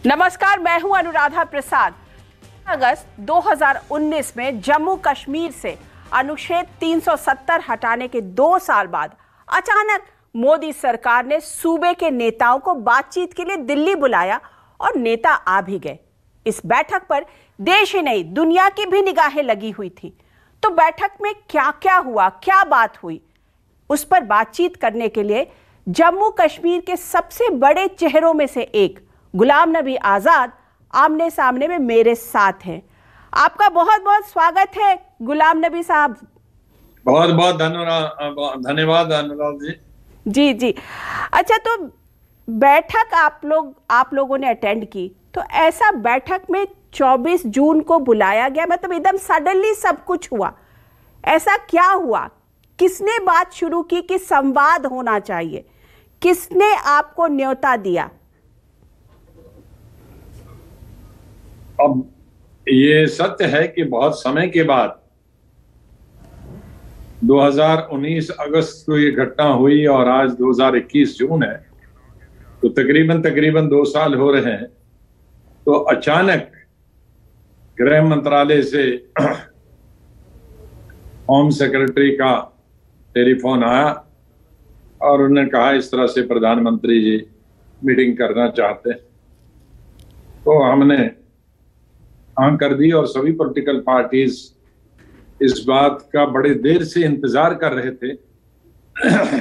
नमस्कार, मैं हूं अनुराधा प्रसाद। अगस्त 2019 में जम्मू कश्मीर से अनुच्छेद 370 हटाने के 2 साल बाद अचानक मोदी सरकार ने सूबे के नेताओं को बातचीत के लिए दिल्ली बुलाया और नेता आ भी गए। इस बैठक पर देश ही नहीं दुनिया की भी निगाहें लगी हुई थी। तो बैठक में क्या क्या हुआ, क्या बात हुई, उस पर बातचीत करने के लिए जम्मू कश्मीर के सबसे बड़े चेहरों में से एक गुलाम नबी आजाद आमने सामने में मेरे साथ हैं। आपका बहुत बहुत स्वागत है गुलाम नबी साहब। बहुत बहुत धन्यवाद अनुराग जी। जी जी। अच्छा, तो बैठक आप लोगों ने अटेंड की, तो ऐसा बैठक में 24 जून को बुलाया गया, मतलब एकदम सडनली सब कुछ हुआ। ऐसा क्या हुआ? किसने बात शुरू की कि संवाद होना चाहिए? किसने आपको न्योता दिया? अब ये सत्य है कि बहुत समय के बाद 2019 अगस्त को ये घटना हुई और आज 2021 जून है, तो तकरीबन 2 साल हो रहे हैं। तो अचानक गृह मंत्रालय से होम सेक्रेटरी का टेलीफोन आया और उन्होंने कहा इस तरह से प्रधानमंत्री जी मीटिंग करना चाहते हैं। तो हमने हाँ कर दी और सभी पॉलिटिकल पार्टीज इस बात का बड़े देर से इंतजार कर रहे थे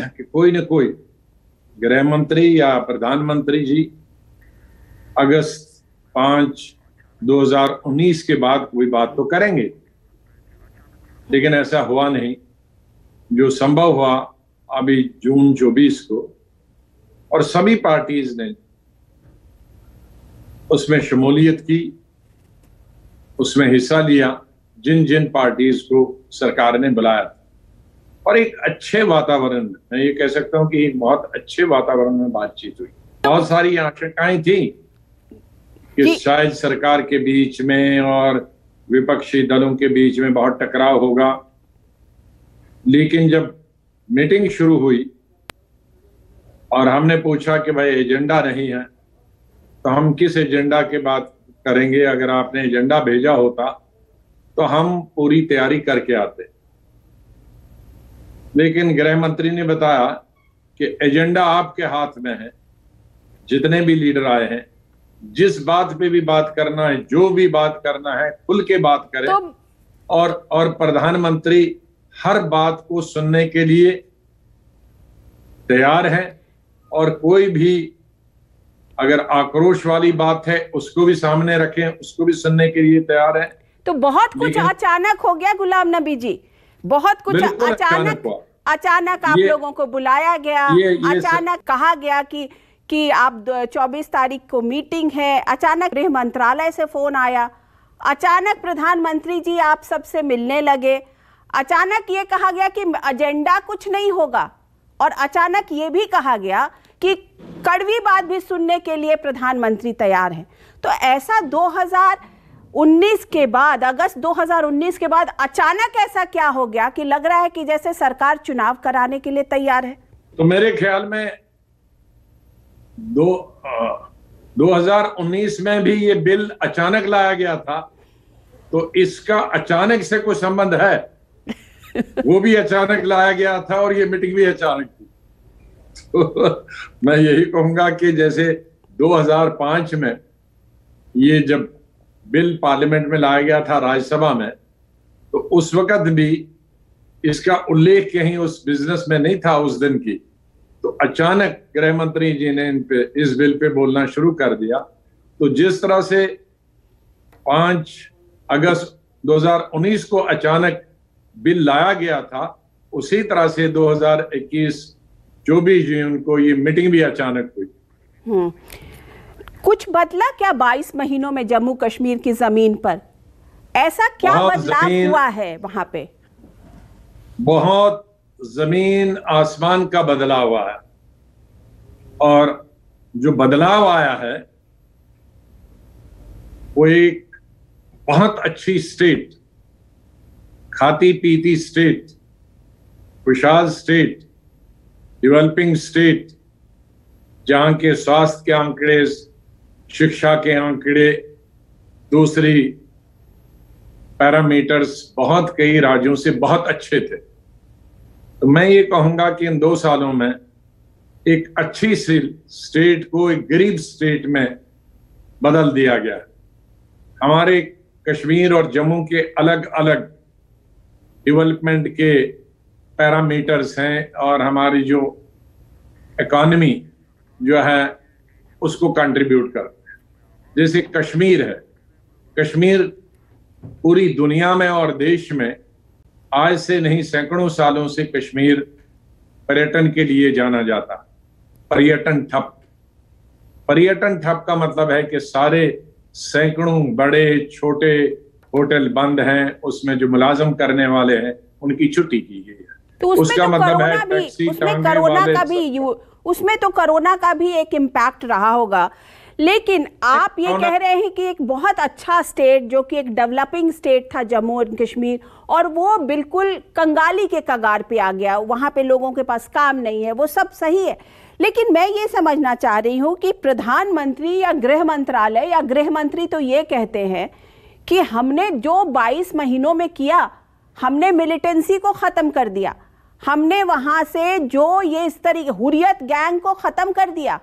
कि कोई न कोई गृह मंत्री या प्रधानमंत्री जी अगस्त 5, 2019 के बाद कोई बात तो करेंगे, लेकिन ऐसा हुआ नहीं। जो संभव हुआ अभी जून 24 को, और सभी पार्टीज ने उसमें शमूलियत की, उसमें हिस्सा लिया, जिन जिन पार्टीज को सरकार ने बुलाया था। और एक अच्छे वातावरण, मैं ये कह सकता हूं कि एक बहुत अच्छे वातावरण में बातचीत हुई। बहुत सारी आशंकाएं थी कि शायद सरकार के बीच में और विपक्षी दलों के बीच में बहुत टकराव होगा, लेकिन जब मीटिंग शुरू हुई और हमने पूछा कि भाई एजेंडा नहीं है तो हम किस एजेंडा के बात करेंगे, अगर आपने एजेंडा भेजा होता तो हम पूरी तैयारी करके आते। लेकिन गृह मंत्री ने बताया कि एजेंडा आपके हाथ में है, जितने भी लीडर आए हैं जिस बात पे भी बात करना है, जो भी बात करना है खुल के बात करें। और प्रधानमंत्री हर बात को सुनने के लिए तैयार है, और कोई भी अगर आक्रोश वाली बात है उसको भी सामने रखें, उसको भी सुनने के लिए तैयार है। तो बहुत कुछ अचानक हो गया गुलाम नबी जी, बहुत कुछ अचानक आप लोगों को बुलाया गया। अचानक कहा गया कि आप 24 तारीख को मीटिंग है। अचानक गृह मंत्रालय से फोन आया, अचानक प्रधानमंत्री जी आप सबसे मिलने लगे। अचानक ये कहा गया कि एजेंडा कुछ नहीं होगा, और अचानक ये भी कहा गया कि कड़वी बात भी सुनने के लिए प्रधानमंत्री तैयार हैं। तो ऐसा 2019 के बाद, अगस्त 2019 के बाद अचानक ऐसा क्या हो गया कि लग रहा है कि जैसे सरकार चुनाव कराने के लिए तैयार है? तो मेरे ख्याल में 2019 में भी ये बिल अचानक लाया गया था, तो इसका अचानक से कोई संबंध है। वो भी अचानक लाया गया था और ये मीटिंग भी अचानक थी। तो मैं यही कहूंगा कि जैसे 2005 में ये जब बिल पार्लियामेंट में लाया गया था राज्यसभा में, तो उस वक्त भी इसका उल्लेख कहीं उस बिजनेस में नहीं था उस दिन की। तो अचानक गृह मंत्री जी ने इस बिल पे बोलना शुरू कर दिया। तो जिस तरह से 5 अगस्त 2019 को अचानक बिल लाया गया था, उसी तरह से 2021 24 जून को ये मीटिंग भी अचानक हुई। कुछ बदला क्या 22 महीनों में जम्मू कश्मीर की जमीन पर? ऐसा क्या बदलाव हुआ है वहां पे? बहुत जमीन आसमान का बदलाव हुआ है, और जो बदलाव आया है वो एक बहुत अच्छी स्टेट, खाती पीती स्टेट, खुशहाल स्टेट, डेवलपिंग स्टेट, जहां के स्वास्थ्य के आंकड़े शिक्षा के आंकड़े, दूसरी पैरामीटर्स बहुत कई राज्यों से बहुत अच्छे थे। तो मैं ये कहूंगा कि इन 2 सालों में एक अच्छी सी स्टेट को एक गरीब स्टेट में बदल दिया गया। हमारे कश्मीर और जम्मू के अलग अलग डेवलपमेंट के पैरामीटर्स हैं और हमारी जो इकॉनमी जो है उसको कंट्रीब्यूट करते हैं। जैसे कश्मीर है, कश्मीर पूरी दुनिया में और देश में आज से नहीं सैकड़ों सालों से कश्मीर पर्यटन के लिए जाना जाता। पर्यटन ठप का मतलब है कि सारे सैकड़ों बड़े छोटे होटल बंद हैं, उसमें जो मुलाजम करने वाले हैं उनकी छुट्टी की गई है। तो उसका मतलब है उसमें तो कोरोना का भी एक इम्पैक्ट रहा होगा। लेकिन आप ये कह रहे हैं कि एक बहुत अच्छा स्टेट जो कि एक डेवलपिंग स्टेट था जम्मू एंड कश्मीर, और वो बिल्कुल कंगाली के कगार पे आ गया, वहां पे लोगों के पास काम नहीं है, वो सब सही है। लेकिन मैं ये समझना चाह रही हूँ कि प्रधानमंत्री या गृह मंत्रालय या गृह मंत्री तो ये कहते हैं कि हमने जो 22 महीनों में किया, हमने मिलिटेंसी को खत्म कर दिया, हमने वहां से जो ये इस तरीके हुर्रियत गैंग को खत्म कर दिया।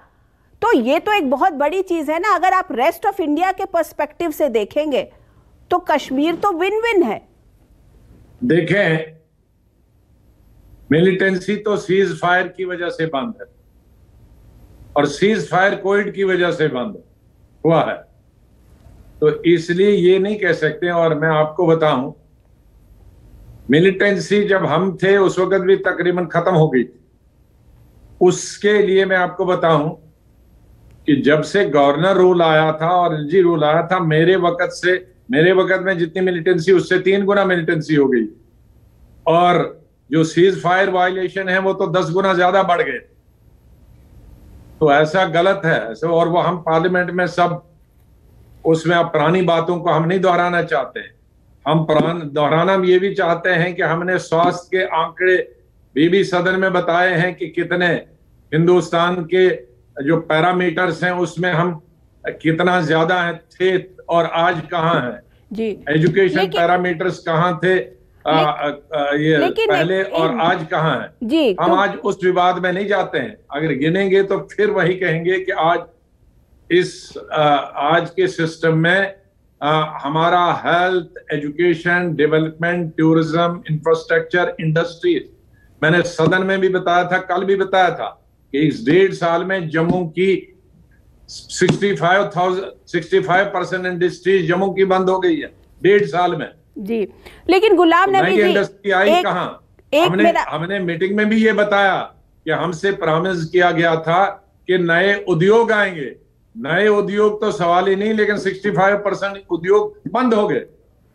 तो ये तो एक बहुत बड़ी चीज है ना। अगर आप रेस्ट ऑफ इंडिया के पर्सपेक्टिव से देखेंगे तो कश्मीर तो विन विन है। देखें, मिलिटेंसी तो सीज फायर की वजह से बंद है और सीज फायर कोविड की वजह से बंद हुआ है, तो इसलिए ये नहीं कह सकते। और मैं आपको बताऊं, मिलिटेंसी जब हम थे उस वक्त भी तकरीबन खत्म हो गई थी। उसके लिए मैं आपको बताऊं कि जब से गवर्नर रूल आया था और एलजी रूल आया था, मेरे वक्त में जितनी मिलिटेंसी उससे 3 गुना मिलिटेंसी हो गई, और जो सीज फायर वायलेशन है वो तो 10 गुना ज्यादा बढ़ गए। तो ऐसा गलत है ऐसे, और वो हम पार्लियामेंट में सब उसमें अब पुरानी बातों को हम नहीं दोहराना चाहते हैं। हम दोहराना ये भी चाहते हैं कि हमने स्वास्थ्य के आंकड़े भी सदन में बताए हैं कि कितने हिंदुस्तान के जो पैरामीटर्स हैं उसमें हम कितना ज्यादा थे और आज कहाँ हैं जी। एजुकेशन पैरामीटर्स कहाँ थे ये पहले और आज कहाँ है जी। हम आज उस विवाद में नहीं जाते हैं। अगर गिनेंगे तो फिर वही कहेंगे कि आज के सिस्टम में हमारा health, education, development, tourism, infrastructure, industries, मैंने सदन में भी बताया था, कल भी बताया था कि इस 1.5 साल में जम्मू की 65% इंडस्ट्रीज जम्मू की बंद हो गई है 1.5 साल में जी। लेकिन गुलाम नबी जी, इंडस्ट्री आई कहाँ? हमने मीटिंग में भी ये बताया कि हमसे प्रॉमिस किया गया था कि नए उद्योग आएंगे। नए उद्योग तो सवाल ही नहीं, लेकिन 65% उद्योग बंद हो गए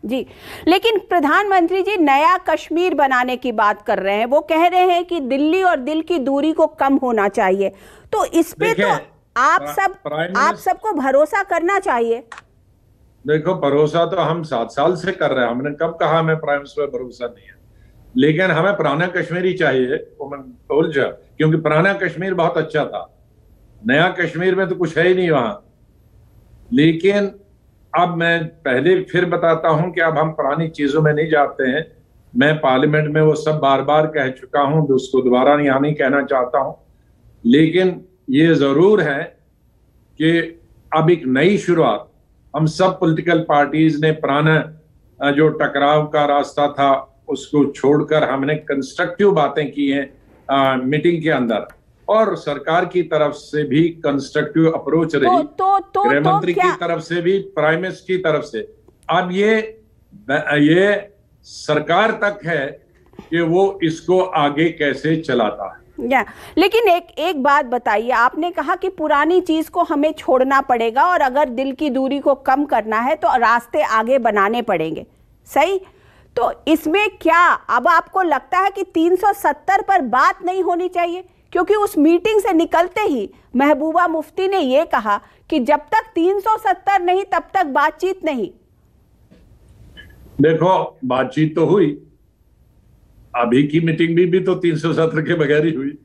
जी। लेकिन प्रधानमंत्री जी नया कश्मीर बनाने की बात कर रहे हैं। वो कह रहे हैं कि दिल्ली और दिल की दूरी को कम होना चाहिए। तो इस पे तो आप सबको भरोसा करना चाहिए। देखो, भरोसा तो हम 7 साल से कर रहे हैं। हमने कब कहा हमें प्राइम मिनिस्टर पर भरोसा नहीं है? लेकिन हमें पुराना कश्मीर ही चाहिए, वो मैं बोल जा, क्योंकि पुराना कश्मीर बहुत अच्छा था। नया कश्मीर में तो कुछ है ही नहीं वहां। लेकिन अब मैं पहले फिर बताता हूं कि अब हम पुरानी चीजों में नहीं जाते हैं। मैं पार्लियामेंट में वो सब बार बार कह चुका हूं, तो उसको दोबारा नहीं कहना चाहता हूं। लेकिन ये जरूर है कि अब एक नई शुरुआत, हम सब पॉलिटिकल पार्टीज ने पुराना जो टकराव का रास्ता था उसको छोड़कर हमने कंस्ट्रक्टिव बातें की हैं मीटिंग के अंदर, और सरकार की तरफ से भी कंस्ट्रक्टिव अप्रोच रही, गृह मंत्री की तरफ से भी, प्राइम मिनिस्टर की तरफ से। अब ये सरकार तक है कि वो इसको आगे कैसे चलाता है। लेकिन एक बात बताइए, आपने कहा कि पुरानी चीज को हमें छोड़ना पड़ेगा और अगर दिल की दूरी को कम करना है तो रास्ते आगे बनाने पड़ेंगे, सही? तो इसमें क्या अब आपको लगता है कि 370 पर बात नहीं होनी चाहिए? क्योंकि उस मीटिंग से निकलते ही महबूबा मुफ्ती ने यह कहा कि जब तक 370 नहीं तब तक बातचीत नहीं। देखो, बातचीत तो हुई, अभी की मीटिंग भी तो 370 के बगैर ही हुई।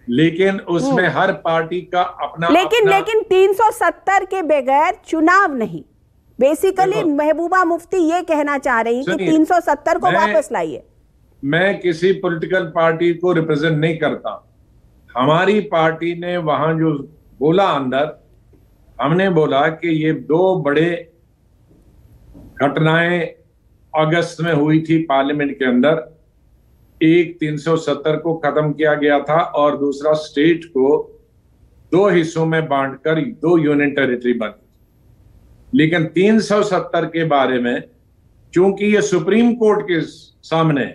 लेकिन उसमें हर पार्टी का अपना लेकिन 370 के बगैर चुनाव नहीं। बेसिकली महबूबा मुफ्ती ये कहना चाह रही कि 370 को वापस लाइए। मैं किसी पॉलिटिकल पार्टी को रिप्रेजेंट नहीं करता। हमारी पार्टी ने वहां जो बोला अंदर, हमने बोला कि ये दो बड़े घटनाएं अगस्त में हुई थी पार्लियामेंट के अंदर। एक 370 को खत्म किया गया था और दूसरा स्टेट को दो हिस्सों में बांटकर 2 यूनियन टेरिटरी बनी। लेकिन 370 के बारे में चूंकि ये सुप्रीम कोर्ट के सामने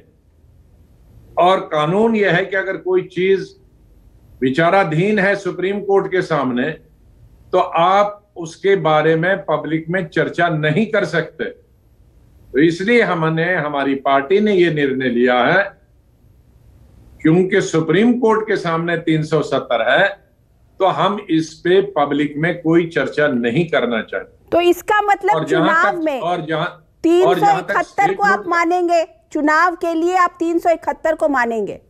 और कानून यह है कि अगर कोई चीज विचाराधीन है सुप्रीम कोर्ट के सामने तो आप उसके बारे में पब्लिक में चर्चा नहीं कर सकते। तो इसलिए हमारी पार्टी ने यह निर्णय लिया है, क्योंकि सुप्रीम कोर्ट के सामने 370 है तो हम इस पे पब्लिक में कोई चर्चा नहीं करना चाहते। तो इसका मतलब चुनाव में 371 को आप मानेंगे? चुनाव के लिए आप 371 को मानेंगे?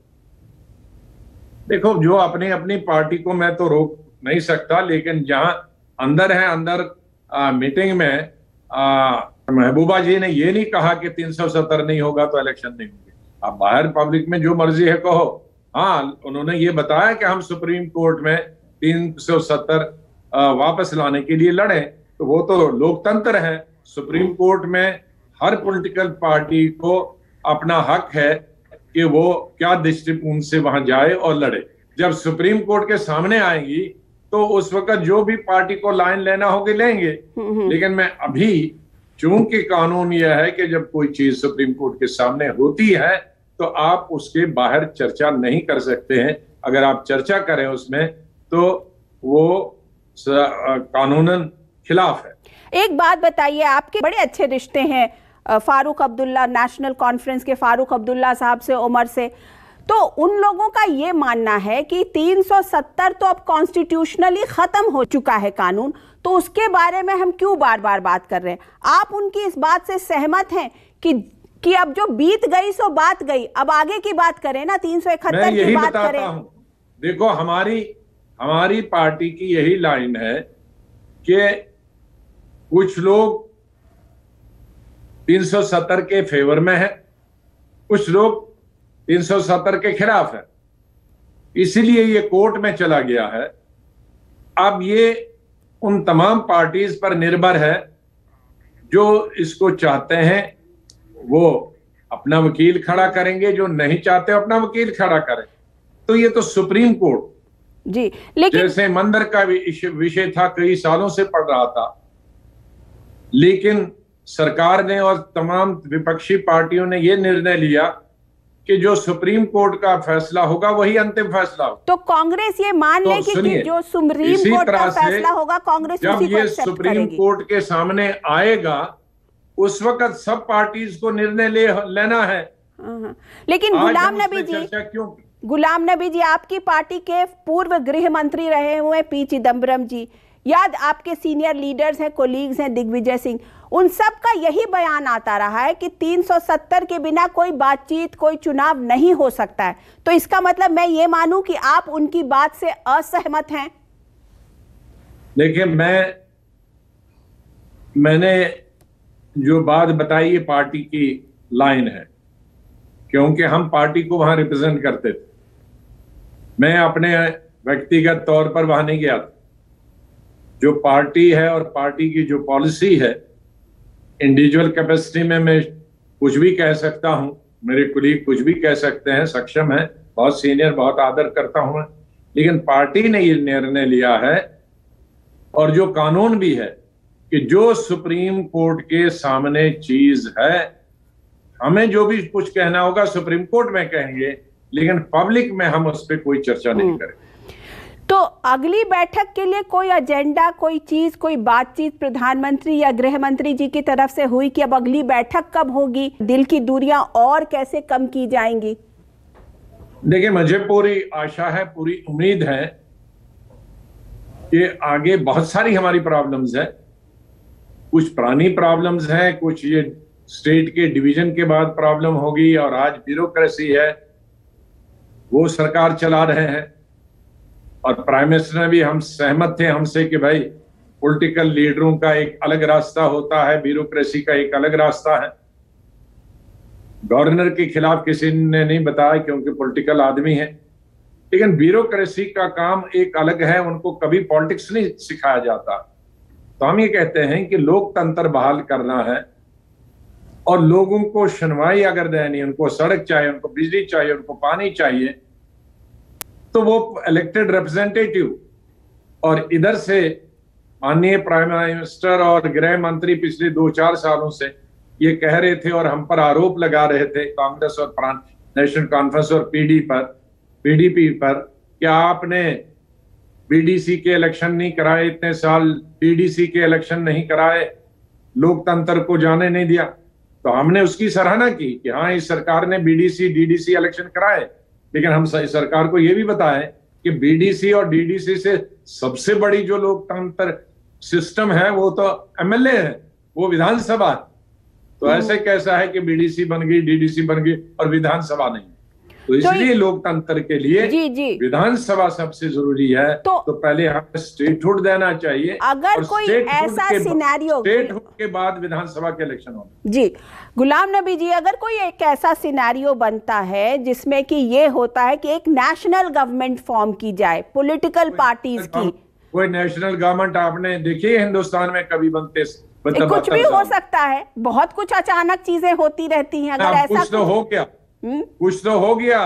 देखो, जो अपनी अपनी पार्टी को मैं तो रोक नहीं सकता, लेकिन जहां अंदर है अंदर मीटिंग में महबूबा जी ने ये नहीं कहा कि 370 नहीं होगा तो इलेक्शन नहीं होंगे। आप बाहर पब्लिक में जो मर्जी है कहो। हाँ, उन्होंने ये बताया कि हम सुप्रीम कोर्ट में 370 वापस लाने के लिए लड़े, तो वो तो लोकतंत्र है। सुप्रीम कोर्ट में हर पॉलिटिकल पार्टी को अपना हक है कि वो क्या दृष्टिकोण से वहां जाए और लड़े। जब सुप्रीम कोर्ट के सामने आएंगी तो उस वक्त जो भी पार्टी को लाइन लेना होगी लेंगे। लेकिन मैं अभी, चूंकि कानून यह है कि जब कोई चीज सुप्रीम कोर्ट के सामने होती है तो आप उसके बाहर चर्चा नहीं कर सकते हैं। अगर आप चर्चा करें उसमें तो वो कानूनन खिलाफ है। एक बात बताइए, आपके बड़े अच्छे रिश्ते हैं फारूक अब्दुल्ला, नेशनल कॉन्फ्रेंस के फारूक अब्दुल्ला साहब से, उमर से, तो उन लोगों का ये मानना है कि 370 तो अब कॉन्स्टिट्यूशनली खत्म हो चुका है कानून, तो उसके बारे में हम क्यों बार बार बात कर रहे हैं? आप उनकी इस बात से सहमत हैं कि अब जो बीत गई सो बात गई, अब आगे की बात करें ना, 371 की बात करें? देखो, हमारी पार्टी की यही लाइन है कि कुछ लोग 370 के फेवर में है, कुछ लोग 370 के खिलाफ है। इसीलिए ये कोर्ट में चला गया है। अब ये उन तमाम पार्टीज पर निर्भर है जो इसको चाहते हैं वो अपना वकील खड़ा करेंगे, जो नहीं चाहते अपना वकील खड़ा करें। तो ये तो सुप्रीम कोर्ट जी, लेकिन जैसे मंदिर का विषय था, कई सालों से पढ़ रहा था, लेकिन सरकार ने और तमाम विपक्षी पार्टियों ने यह निर्णय लिया कि जो सुप्रीम कोर्ट का फैसला होगा वही अंतिम फैसला होगा। तो कांग्रेस ये मान ले कि जो सुप्रीम कोर्ट का फैसला होगा कांग्रेस जब ये सुप्रीम कोर्ट के सामने आएगा उस वक्त सब पार्टीज को निर्णय लेना है। लेकिन गुलाम नबी जी आपकी पार्टी के पूर्व गृह मंत्री रहे हुए पी चिदम्बरम जी, याद आपके सीनियर लीडर्स हैं, कोलीग्स हैं, दिग्विजय सिंह, उन सब का यही बयान आता रहा है कि 370 के बिना कोई बातचीत, कोई चुनाव नहीं हो सकता है। तो इसका मतलब मैं ये मानूं कि आप उनकी बात से असहमत हैं? देखिए, मैंने जो बात बताई ये पार्टी की लाइन है, क्योंकि हम पार्टी को वहां रिप्रेजेंट करते थे। मैं अपने व्यक्तिगत तौर पर वहां नहीं गया था। जो पार्टी है और पार्टी की जो पॉलिसी है, इंडिविजुअल कैपेसिटी में मैं कुछ भी कह सकता हूं, मेरे कुलीग कुछ भी कह सकते हैं, सक्षम है, बहुत सीनियर, बहुत आदर करता हूं मैं। लेकिन पार्टी ने ये निर्णय लिया है और जो कानून भी है कि जो सुप्रीम कोर्ट के सामने चीज है, हमें जो भी कुछ कहना होगा सुप्रीम कोर्ट में कहेंगे, लेकिन पब्लिक में हम उस पर कोई चर्चा नहीं करेंगे। तो अगली बैठक के लिए कोई एजेंडा, कोई चीज, कोई बातचीत प्रधानमंत्री या गृह मंत्री जी की तरफ से हुई कि अब अगली बैठक कब होगी, दिल की दूरियां और कैसे कम की जाएंगी? देखिए, मुझे पूरी आशा है, पूरी उम्मीद है कि आगे बहुत सारी हमारी प्रॉब्लम्स है। कुछ पुरानी प्रॉब्लम्स हैं, कुछ ये स्टेट के डिवीजन के बाद प्रॉब्लम होगी, और आज ब्यूरोक्रेसी है वो सरकार चला रहे हैं। और प्राइम मिनिस्टर ने भी हम सहमत थे हमसे कि भाई पॉलिटिकल लीडरों का एक अलग रास्ता होता है, ब्यूरोक्रेसी का एक अलग रास्ता है। गवर्नर के खिलाफ किसी ने नहीं बताया क्योंकि पॉलिटिकल आदमी है, लेकिन ब्यूरोक्रेसी का काम एक अलग है, उनको कभी पॉलिटिक्स नहीं सिखाया जाता। तो हम ये कहते हैं कि लोकतंत्र बहाल करना है और लोगों को सुनवाई अगर देनी, उनको सड़क चाहिए, उनको बिजली चाहिए, उनको पानी चाहिए, तो वो इलेक्टेड रिप्रेजेंटेटिव। और इधर से माननीय प्राइम मिनिस्टर और गृह मंत्री पिछले 2-4 सालों से ये कह रहे थे और हम पर आरोप लगा रहे थे, कांग्रेस और नेशनल कॉन्फ्रेंस और पीडीपी पर, कि आपने बीडीसी के इलेक्शन नहीं कराए, इतने साल डीडीसी के इलेक्शन नहीं कराए, लोकतंत्र को जाने नहीं दिया। तो हमने उसकी सराहना की कि हाँ, इस सरकार ने बीडीसी डीडीसी इलेक्शन कराए, लेकिन हम सरकार को यह भी बताएं कि बीडीसी और डीडीसी से सबसे बड़ी जो लोकतंत्र सिस्टम है वो तो एमएलए है, वो विधानसभा है। तो ऐसे कैसा है कि बीडीसी बन गई, डीडीसी बन गई और विधानसभा नहीं? तो इसलिए लोकतंत्र के लिए विधानसभा सबसे जरूरी है। तो पहले हमें स्टेटहुड देना चाहिए। अगर कोई ऐसा सिनेरियो, स्टेटहुड के बाद विधानसभा के इलेक्शन होने। जी गुलाम नबी जी, अगर कोई एक ऐसा सिनेरियो बनता है जिसमें कि ये होता है कि एक नेशनल गवर्नमेंट फॉर्म की जाए पॉलिटिकल पार्टीज की, कोई नेशनल गवर्नमेंट आपने देखी है हिंदुस्तान में कभी बनते? कुछ भी हो सकता है, बहुत कुछ अचानक चीजें होती रहती हैं। अगर ऐसा कुछ तो हो गया, कुछ तो हो गया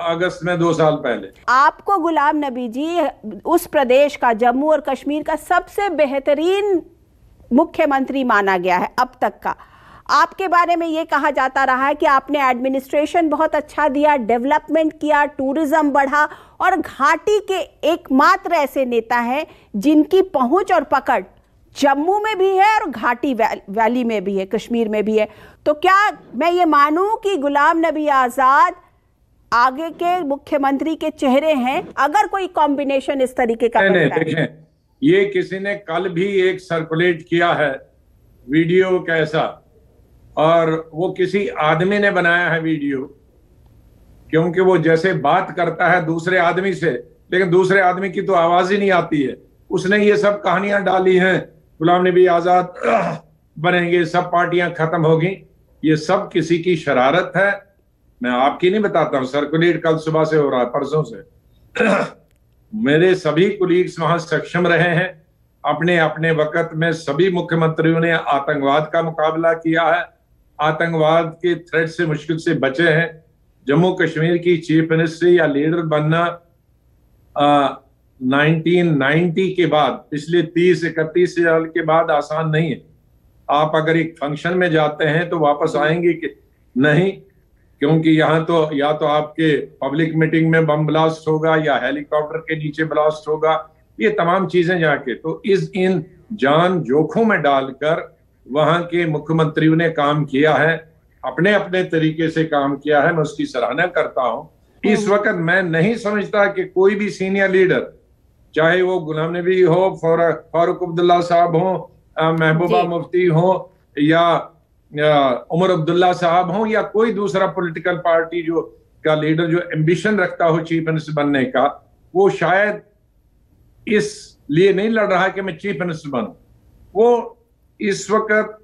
अगस्त में 2 साल पहले। आपको गुलाम नबी जी उस प्रदेश का, जम्मू और कश्मीर का सबसे बेहतरीन मुख्यमंत्री माना गया है अब तक का। आपके बारे में ये कहा जाता रहा है कि आपने एडमिनिस्ट्रेशन बहुत अच्छा दिया, डेवलपमेंट किया, टूरिज्म बढ़ा और घाटी के एकमात्र ऐसे नेता हैं जिनकी पहुंच और पकड़ जम्मू में भी है और घाटी वैली में भी है, कश्मीर में भी है। तो क्या मैं ये मानूं कि गुलाम नबी आजाद आगे के मुख्यमंत्री के चेहरे हैं, अगर कोई कॉम्बिनेशन इस तरीके का? नहीं, देखें, ये किसी ने कल भी एक सर्कुलेट किया है वीडियो कैसा, और वो किसी आदमी ने बनाया है वीडियो, क्योंकि वो जैसे बात करता है दूसरे आदमी से, लेकिन दूसरे आदमी की तो आवाज ही नहीं आती है। उसने ये सब कहानियां डाली हैं, गुलाम नबी आजाद बनेंगे, सब पार्टियां खत्म होगी। ये सब किसी की शरारत है, मैं आपकी नहीं बताता हूं। सर्कुलेट कल सुबह से हो रहा है, परसों से। मेरे सभी कुलीग्स वहां सक्षम रहे हैं। अपने अपने वक्त में सभी मुख्यमंत्रियों ने आतंकवाद का मुकाबला किया है, आतंकवाद के थ्रेट से मुश्किल से बचे हैं। जम्मू कश्मीर की चीफ मिनिस्टर या लीडर बनना 1990 के बाद, पिछले 30-31 साल के बाद आसान नहीं है। आप अगर एक फंक्शन में जाते हैं तो वापस आएंगे कि नहीं, क्योंकि यहाँ तो या तो आपके पब्लिक मीटिंग में बम ब्लास्ट होगा या हेलीकॉप्टर के नीचे ब्लास्ट होगा, ये तमाम चीजें जाके, तो इन जान जोखों में डालकर वहां के मुख्यमंत्रियों ने काम किया है, अपने अपने तरीके से काम किया है। मैं उसकी सराहना करता हूं। इस वक्त मैं नहीं समझता कि कोई भी सीनियर लीडर, चाहे वो गुलाम नबी हो, फारूक अब्दुल्ला साहब हो, महबूबा मुफ्ती हो या उमर अब्दुल्ला साहब हो, या कोई दूसरा पॉलिटिकल पार्टी जो का लीडर जो एम्बिशन रखता हो चीफ मिनिस्टर बनने का, वो शायद इस लिए नहीं लड़ रहा है कि मैं चीफ मिनिस्टर बनूं। वो इस वक्त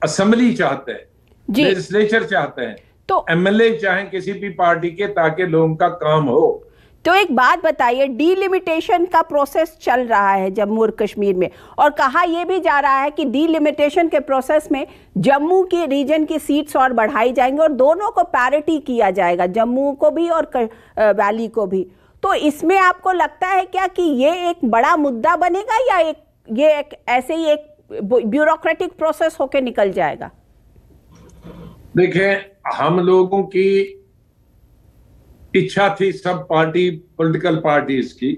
असेंबली चाहते हैं, लेजिस्लेचर चाहते हैं, तो एमएलए चाहें किसी भी पार्टी के, ताकि लोगों का काम हो। तो एक बात बताइए, डीलिमिटेशन का प्रोसेस चल रहा है जम्मू और कश्मीर में, और कहा यह भी जा रहा है कि डीलिमिटेशन के प्रोसेस में जम्मू के रीजन की सीट्स और बढ़ाई जाएंगी और दोनों को पैरिटी किया जाएगा, जम्मू को भी और वैली को भी। तो इसमें आपको लगता है क्या कि ये एक बड़ा मुद्दा बनेगा, या ये ऐसे ही एक ब्यूरोक्रेटिक प्रोसेस होके निकल जाएगा? देखें, हम लोगों की इच्छा थी, सब पॉलिटिकल पार्टीज की,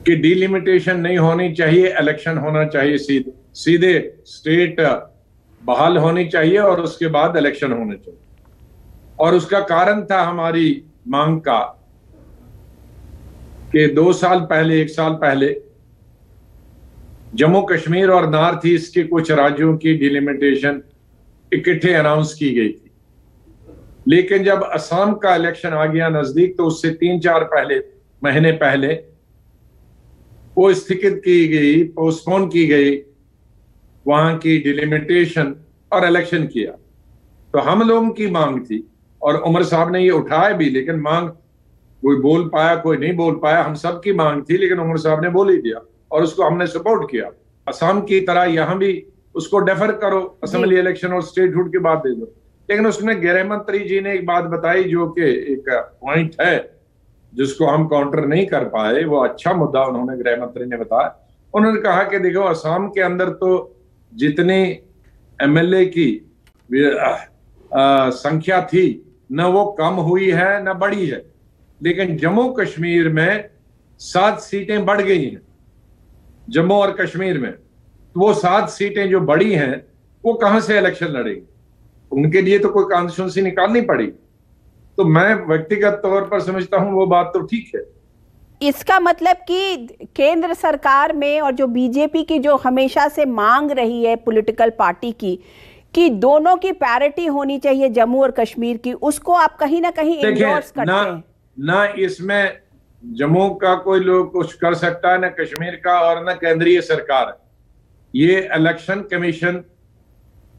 कि डीलिमिटेशन नहीं होनी चाहिए, इलेक्शन होना चाहिए, सीधे स्टेट बहाल होनी चाहिए और उसके बाद इलेक्शन होने चाहिए। और उसका कारण था हमारी मांग का कि 2 साल पहले, 1 साल पहले जम्मू कश्मीर और नॉर्थ ईस्ट के कुछ राज्यों की डिलिमिटेशन इकट्ठे अनाउंस की गई थी। लेकिन जब असम का इलेक्शन आ गया नजदीक तो उससे 3-4 महीने पहले वो स्थगित की गई, पोस्टपोन की गई वहां की डिलिमिटेशन और इलेक्शन किया। तो हम लोगों की मांग थी और उमर साहब ने ये उठाया भी, लेकिन मांग कोई बोल पाया कोई नहीं बोल पाया, हम सब की मांग थी, लेकिन उमर साहब ने बोल ही दिया और उसको हमने सपोर्ट किया। असम की तरह यहां भी उसको डेफर करो, असेंबली इलेक्शन और स्टेटहुड के बाद दे दो। लेकिन उसमें गृह मंत्री जी ने एक बात बताई जो कि एक पॉइंट है जिसको हम काउंटर नहीं कर पाए, वो अच्छा मुद्दा उन्होंने गृह मंत्री ने बताया। उन्होंने कहा कि देखो असम के अंदर तो जितनी एमएलए की संख्या थी न वो कम हुई है न बढ़ी है, लेकिन जम्मू कश्मीर में 7 सीटें बढ़ गई हैं। जम्मू और कश्मीर में तो वो 7 सीटें जो बढ़ी हैं वो कहां से इलेक्शन लड़ेगी? उनके लिए तो कोई कॉन्स्टिट्यूंसी निकालनी पड़ी। तो मैं व्यक्तिगत तौर पर समझता हूं वो बात तो ठीक है। इसका मतलब कि केंद्र सरकार में और जो बीजेपी की जो हमेशा से मांग रही है पॉलिटिकल पार्टी की कि दोनों की पैरिटी होनी चाहिए जम्मू और कश्मीर की, उसको आप कहीं ना कहीं इंडोर्स करते हैं। ना इसमें जम्मू का कोई लोग कुछ कर सकता है, ना कश्मीर का, और ना केंद्रीय सरकार। ये इलेक्शन कमीशन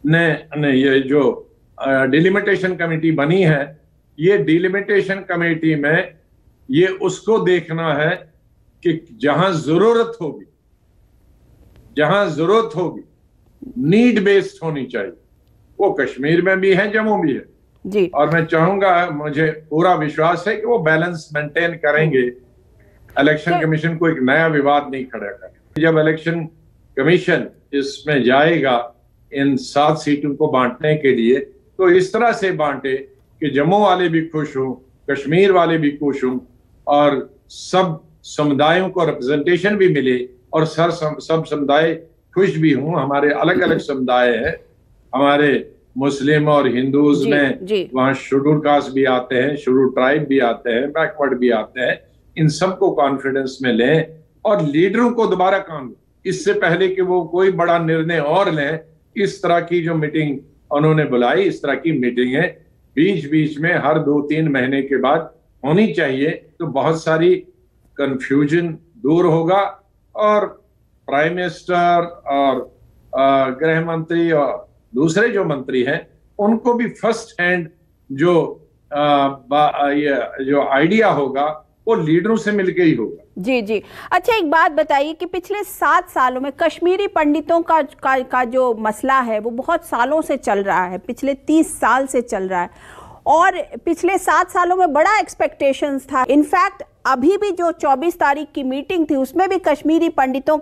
ने ये जो डिलिमिटेशन कमेटी बनी है, ये डिलिमिटेशन कमेटी में ये उसको देखना है कि जहां जरूरत होगी नीड बेस्ड होनी चाहिए। वो कश्मीर में भी है, जम्मू भी है जी। और मैं चाहूंगा, मुझे पूरा विश्वास है कि वो बैलेंस मेंटेन करेंगे। इलेक्शन कमीशन को एक नया विवाद नहीं खड़ा करेंगे। जब इलेक्शन कमीशन इसमें जाएगा इन 7 सीटों को बांटने के लिए, तो इस तरह से बांटे कि जम्मू वाले भी खुश हों, कश्मीर वाले भी खुश हों और सब समुदायों को रिप्रेजेंटेशन भी मिले और सब समुदाय खुश भी हों। हमारे अलग अलग समुदाय हैं, हमारे मुस्लिम और हिंदूज में वहाँ शेड्यूल कास्ट भी आते हैं, शेड्यूल ट्राइब भी आते हैं, बैकवर्ड भी आते हैं। इन सबको कॉन्फिडेंस में लें और लीडरों को दोबारा काम, इससे पहले कि वो कोई बड़ा निर्णय और लें, इस तरह की जो मीटिंग उन्होंने बुलाई, इस तरह की मीटिंगें बीच बीच में हर 2-3 महीने के बाद होनी चाहिए। तो बहुत सारी कंफ्यूजन दूर होगा और प्राइम मिनिस्टर और गृह मंत्री और दूसरे जो मंत्री हैं उनको भी फर्स्ट हैंड जो आइडिया होगा वो लीडरों से मिलके ही होगा। जी जी। अच्छा, एक बात बताइए कि पिछले 7 सालों में कश्मीरी पंडितों का जो मसला है वो बहुत सालों से चल रहा है, पिछले 30 साल से चल रहा है और पिछले 7 सालों में बड़ा एक्सपेक्टेशंस था। इनफैक्ट अभी भी जो 24 तारीख की मीटिंग थी उसमें भी कश्मीरी पंडितों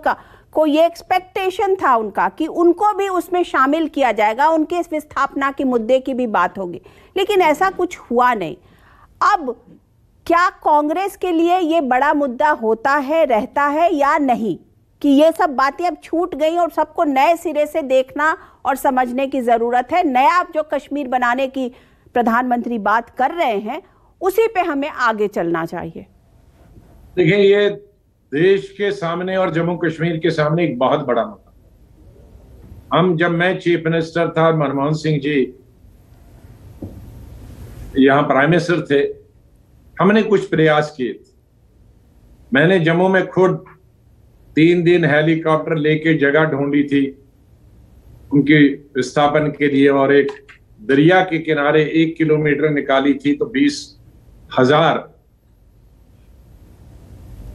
को ये एक्सपेक्टेशन था उनका कि उनको भी उसमें शामिल किया जाएगा, उनके विस्थापना के मुद्दे की भी बात होगी, लेकिन ऐसा कुछ हुआ नहीं। अब क्या कांग्रेस के लिए ये बड़ा मुद्दा होता है, रहता है या नहीं, कि ये सब बातें अब छूट गई और सबको नए सिरे से देखना और समझने की जरूरत है? नया जो कश्मीर बनाने की प्रधानमंत्री बात कर रहे हैं उसी पे हमें आगे चलना चाहिए। देखिए, ये देश के सामने और जम्मू कश्मीर के सामने एक बहुत बड़ा मुद्दा। जब मैं चीफ मिनिस्टर था, मनमोहन सिंह जी यहाँ प्राइम मिनिस्टर थे, हमने कुछ प्रयास किए थे। मैंने जम्मू में खुद 3 दिन हेलीकॉप्टर लेके जगह ढूंढी थी उनके विस्थापन के लिए और एक दरिया के किनारे 1 किलोमीटर निकाली थी, तो 20,000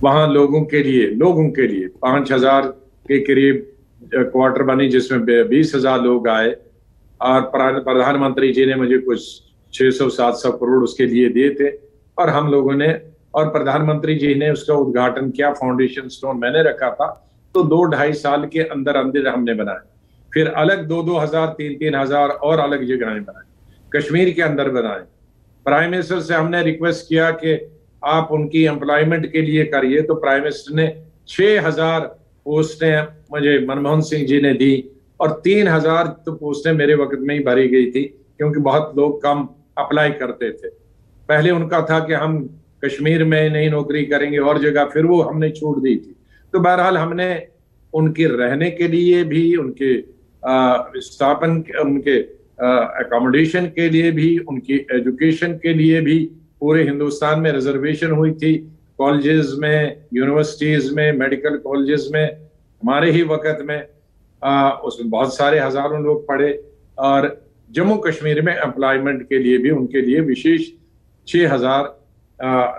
वहां लोगों के लिए 5,000 के करीब क्वार्टर बनी जिसमें 20,000 लोग आए और प्रधानमंत्री जी ने मुझे कुछ 600-700 करोड़ उसके लिए दिए थे और हम लोगों ने, और प्रधानमंत्री जी ने उसका उद्घाटन किया, फाउंडेशन स्टोन मैंने रखा था। तो 2-2.5 साल के अंदर अंदर हमने बनाए, फिर अलग 2,000, 3,000 और अलग जगहें बनाए, कश्मीर के अंदर बनाए। प्राइम मिनिस्टर से हमने रिक्वेस्ट किया कि आप उनकी एम्प्लॉयमेंट के लिए करिए, तो प्राइम मिनिस्टर ने 6,000 पोस्टें मुझे मनमोहन सिंह जी ने दी और 3,000 तो पोस्टें मेरे वक्त में ही भरी गई थी क्योंकि बहुत लोग कम अप्लाई करते थे। पहले उनका था कि हम कश्मीर में नहीं नौकरी करेंगे और जगह, फिर वो हमने छूट दी थी। तो बहरहाल हमने उनके रहने के लिए भी, उनके स्थापन, उनके अकोमोडेशन के लिए भी, उनकी एजुकेशन के लिए भी पूरे हिंदुस्तान में रिजर्वेशन हुई थी। कॉलेजेस में, यूनिवर्सिटीज में, मेडिकल कॉलेजेस में हमारे ही वक्त में उसमें बहुत सारे हजारों लोग पढ़े। और जम्मू कश्मीर में एम्प्लॉयमेंट के लिए भी उनके लिए विशेष 6000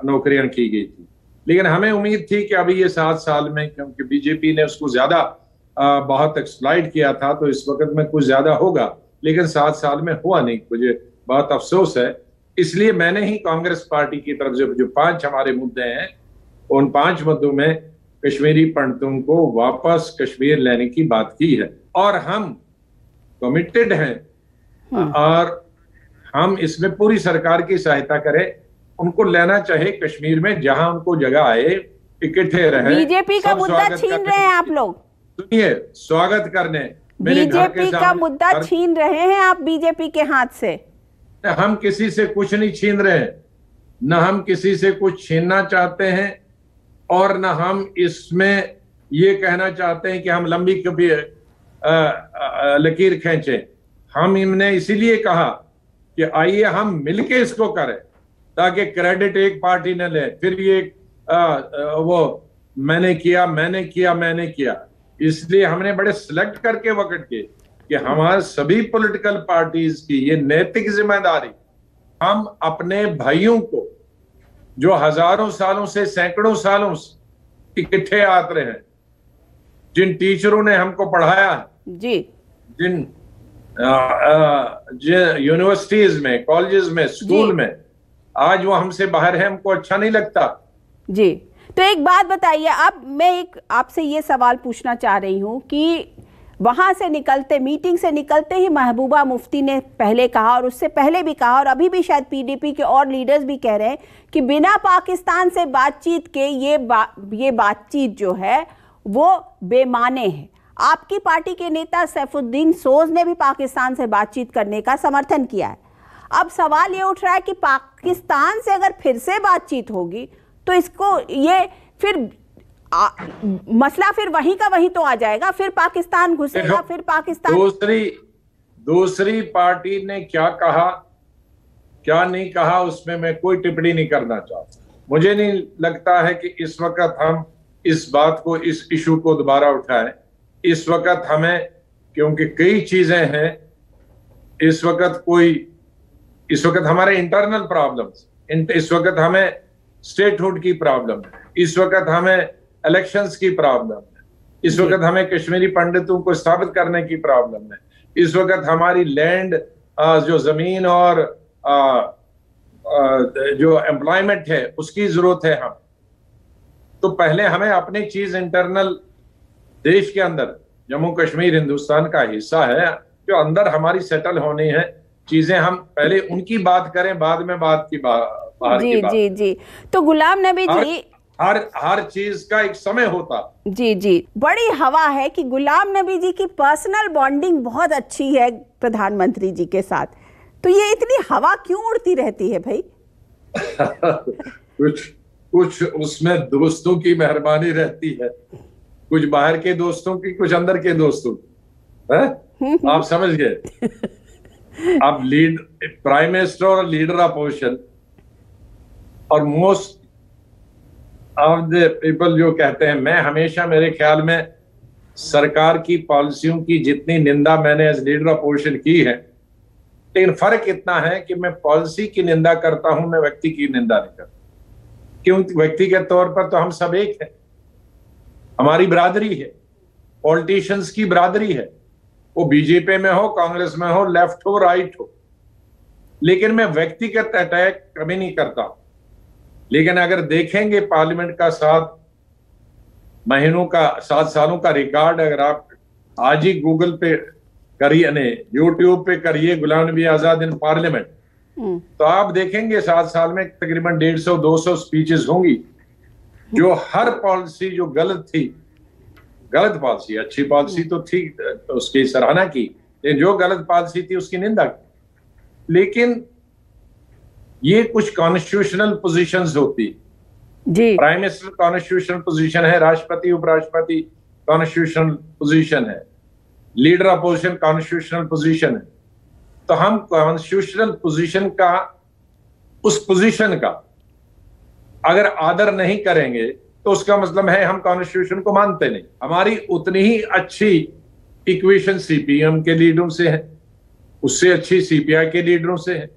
नौकरियां की गई थी। लेकिन हमें उम्मीद थी कि अभी ये 7 साल में, क्योंकि बीजेपी ने उसको ज्यादा बहुत एक्सप्लॉइट किया था, तो इस वक्त में कुछ ज्यादा होगा, लेकिन 7 साल में हुआ नहीं। मुझे बहुत अफसोस है। इसलिए मैंने ही कांग्रेस पार्टी की तरफ से जो 5 हमारे मुद्दे हैं, उन 5 मुद्दों में कश्मीरी पंडितों को वापस कश्मीर लेने की बात की है। और हम कमिटेड हैं और हम इसमें पूरी सरकार की सहायता करें। उनको लेना चाहे कश्मीर में, जहां उनको जगह आए, इकट्ठे रहे। बीजेपी का मुद्दा छीन रहे हैं आप लोग। सुनिए, स्वागत करने, बीजेपी का मुद्दा छीन रहे हैं आप बीजेपी के हाथ से। हम किसी से कुछ नहीं छीन रहे हैं, न हम किसी से कुछ छीनना चाहते हैं, और न हम इसमें ये कहना चाहते हैं कि हम लंबी कभी लकीर खींचे। हम इनने इसीलिए कहा कि आइए हम मिलके इसको करें, ताकि क्रेडिट एक पार्टी न ले, फिर ये वो मैंने किया। इसलिए हमने बड़े सिलेक्ट करके वक्त के कि हमारे सभी पॉलिटिकल पार्टीज की ये नैतिक जिम्मेदारी, हम अपने भाइयों को जो हजारों सालों से, सैकड़ों सालों से इकट्ठे आते रहे हैं, जिन टीचरों ने हमको पढ़ाया जी, जिन यूनिवर्सिटीज में, कॉलेजेस में, स्कूल में, आज वो हमसे बाहर है, हमको अच्छा नहीं लगता। जी, तो एक बात बताइए, अब मैं एक आपसे ये सवाल पूछना चाह रही हूँ कि वहां से निकलते, मीटिंग से निकलते ही महबूबा मुफ्ती ने पहले कहा, और उससे पहले भी कहा, और अभी भी शायद पीडीपी के और लीडर्स भी कह रहे हैं कि बिना पाकिस्तान से बातचीत के ये बातचीत जो है वो बेमाने है। आपकी पार्टी के नेता सैफुद्दीन सोज ने भी पाकिस्तान से बातचीत करने का समर्थन किया है। अब सवाल ये उठ रहा है कि पाकिस्तान से अगर फिर से बातचीत होगी तो इसको ये फिर मसला फिर वहीं का वहीं तो आ जाएगा, फिर पाकिस्तान घुसेगा, फिर पाकिस्तान। दूसरी पार्टी ने क्या कहा, क्या नहीं कहा, उसमें मैं कोई टिप्पणी नहीं करना चाहता। मुझे नहीं लगता है कि इस वक्त हम इस बात को, इस इशू को दोबारा उठाएं। इस वक्त हमें, क्योंकि कई चीजें हैं, इस वक्त हमारे इंटरनल प्रॉब्लम्स, इस वक्त हमें स्टेटहुड की प्रॉब्लम है, इस वक्त हमें इलेक्शंस की प्रॉब्लम है, इस वक्त हमें कश्मीरी पंडितों को स्थापित करने की प्रॉब्लम है, इस वक्त हमारी लैंड, जो जमीन और जो एम्प्लॉयमेंट है उसकी जरूरत है। हम तो पहले हमें अपनी चीज इंटरनल, देश के अंदर, जम्मू कश्मीर हिंदुस्तान का हिस्सा है, जो अंदर हमारी सेटल होनी है चीजें, हम पहले उनकी बात करें, बाद में बात की बाहर जी की बात। जी जी, तो गुलाम नबी जी, हर चीज का एक समय होता। जी जी, बड़ी हवा है कि गुलाम नबी जी की पर्सनल बॉन्डिंग बहुत अच्छी है प्रधानमंत्री जी के साथ, तो ये इतनी हवा क्यों उड़ती रहती है भाई? कुछ उसमें दोस्तों की मेहरबानी रहती है, कुछ बाहर के दोस्तों की, कुछ अंदर के दोस्तों की, है? आप समझ गए। अब प्राइम मिनिस्टर और लीडर अपोजिशन और मोस्ट ऑफ द पीपल जो कहते हैं, मैं हमेशा, मेरे ख्याल में सरकार की पॉलिसियों की जितनी निंदा मैंने एज लीडर अपोजिशन की है, लेकिन फर्क इतना है कि मैं पॉलिसी की निंदा करता हूं, मैं व्यक्ति की निंदा नहीं करता। क्यों? व्यक्ति के तौर पर तो हम सब एक हैं, हमारी बरादरी है, पॉलिटिशियंस की बरादरी है, वो बीजेपी में हो, कांग्रेस में हो, लेफ्ट हो, राइट हो, लेकिन मैं व्यक्तिगत अटैक कभी नहीं करता। लेकिन अगर देखेंगे पार्लियामेंट का 7 सालों का रिकॉर्ड, अगर आप आज ही गूगल पे करिए, यूट्यूब पे करिए गुलाम नबी आजाद इन पार्लियामेंट, तो आप देखेंगे 7 साल में तकरीबन 150-200 स्पीचेस होंगी, जो हर पॉलिसी जो गलत थी, गलत पॉलिसी, अच्छी पॉलिसी तो थी, तो उसकी सराहना की, लेकिन जो गलत पॉलिसी थी उसकी निंदा की। लेकिन ये कुछ कॉन्स्टिट्यूशनल पोजीशंस होती, जी, प्राइम मिनिस्टर कॉन्स्टिट्यूशनल पोजीशन है, राष्ट्रपति उपराष्ट्रपति कॉन्स्टिट्यूशनल पोजीशन है, लीडर अपोजिशन कॉन्स्टिट्यूशनल पोजीशन है। तो हम कॉन्स्टिट्यूशनल पोजीशन का, उस पोजीशन का अगर आदर नहीं करेंगे तो उसका मतलब है हम कॉन्स्टिट्यूशन को मानते नहीं। हमारी उतनी ही अच्छी इक्वेशन सीपीएम के लीडरों से है, उससे अच्छी सीपीआई के लीडरों से है,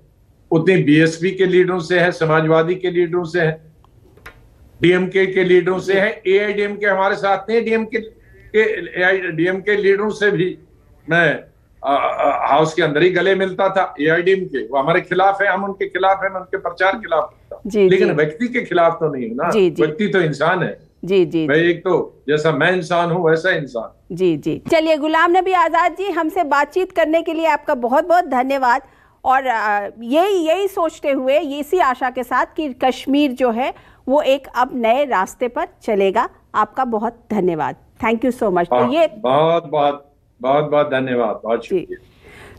उतनी बीएसपी के लीडरों से है, समाजवादी के लीडरों से है, डीएमके के लीडरों से है। एआईडीएमके हमारे साथ नहीं, डीएमके लीडरों से भी मैं हाउस के अंदर ही गले मिलता था। एआईडीएमके वो हमारे खिलाफ है, हम उनके खिलाफ है, मैं उनके प्रचार खिलाफ था, लेकिन व्यक्ति के खिलाफ तो नहीं हूं ना। व्यक्ति तो इंसान है। जी जी, मैं एक तो जैसा मैं इंसान हूँ वैसा इंसान। जी जी। चलिए गुलाम नबी आजाद जी, हमसे बातचीत करने के लिए आपका बहुत बहुत धन्यवाद। और यही सोचते हुए, इसी आशा के साथ कि कश्मीर जो है वो एक अब नए रास्ते पर चलेगा। आपका बहुत धन्यवाद, थैंक यू सो मच। तो ये बहुत धन्यवाद, बहुत शुक्रिया।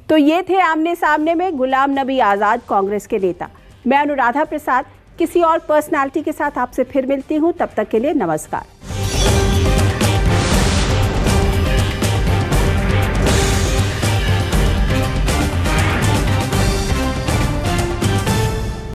तो ये थे आमने सामने में गुलाम नबी आजाद, कांग्रेस के नेता। मैं अनुराधा प्रसाद किसी और पर्सनालिटी के साथ आपसे फिर मिलती हूँ, तब तक के लिए नमस्कार।